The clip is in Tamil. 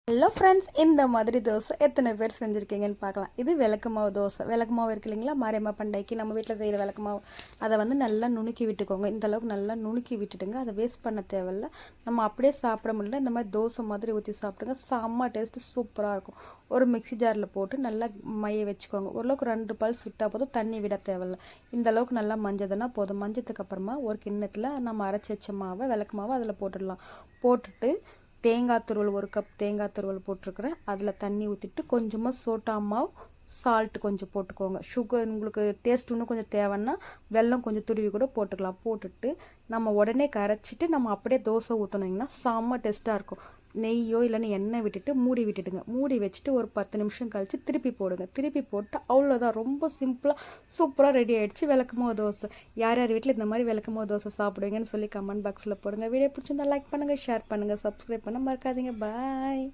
ஹலோ ஃப்ரெண்ட்ஸ், இந்த மாதிரி தோசை எத்தனை பேர் செஞ்சுருக்கீங்கன்னு பார்க்கலாம். இது விளக்கு மாவு தோசை. விளக்கு மாவு இருக்கு இல்லைங்களா, மாரியம்மா பண்டைக்கு நம்ம வீட்டில் செய்கிற விளக்கு மாவு. அதை நல்லா நுணுக்கி விட்டுக்கோங்க. இந்த அளவுக்கு நல்லா நுணுக்கி விட்டுட்டுங்க. அதை வேஸ்ட் பண்ண தேவையில்ல. நம்ம அப்படியே சாப்பிட முடியல, இந்த மாதிரி தோசை மாதிரி ஊற்றி சாப்பிடுங்க. செம்ம டேஸ்ட்டு சூப்பராக இருக்கும். ஒரு மிக்ஸி ஜாரில் போட்டு நல்லா மைய வச்சுக்கோங்க. ஓரளவுக்கு 2 பல்ஸ் விட்டால் போதும், தண்ணி விட தேவையில்ல. இந்த அளவுக்கு நல்லா மஞ்சதுன்னா போதும். மஞ்சத்துக்கு அப்புறமா ஒரு கிண்ணத்தில் நம்ம அரைச்சி வச்ச மாவை, விளக்கு மாவை அதில் போட்டுடலாம். போட்டுட்டு தேங்காய் துருவல், 1 கப் தேங்காய் துருவல் போட்டிருக்கிறேன். அதில் தண்ணி ஊற்றிட்டு கொஞ்சமாக சோட்டா மாவு, சால்ட் கொஞ்சம் போட்டுக்கோங்க. சுகர் உங்களுக்கு டேஸ்ட் இன்னும் கொஞ்சம் தேவைன்னா வெல்லம் கொஞ்சம் துருவி கூட போட்டுக்கலாம். போட்டுட்டு நம்ம உடனே கரைச்சிட்டு நம்ம அப்படியே தோசை ஊற்றினீங்கன்னா செம்ம டேஸ்ட்டாக இருக்கும். நெய்யோ இல்லைன்னா எண்ணெய் விட்டுட்டு மூடி விட்டுடுங்க. மூடி வச்சுட்டு ஒரு 10 நிமிஷம் கழித்து திருப்பி போடுங்க. திருப்பி போட்டு அவ்வளோதான், ரொம்ப சிம்பிளாக சூப்பராக ரெடி ஆகிடுச்சு விளக்கு மாவு தோசை. யார் யார் வீட்டில் இந்த மாதிரி விளக்கு மாவு தோசை சாப்பிடுவீங்கன்னு சொல்லி கமெண்ட் பாக்ஸில் போடுங்க. வீடியோ பிடிச்சிருந்தா லைக் பண்ணுங்கள், ஷேர் பண்ணுங்கள், சப்ஸ்கிரைப் பண்ண மறக்காதீங்க. பாய்.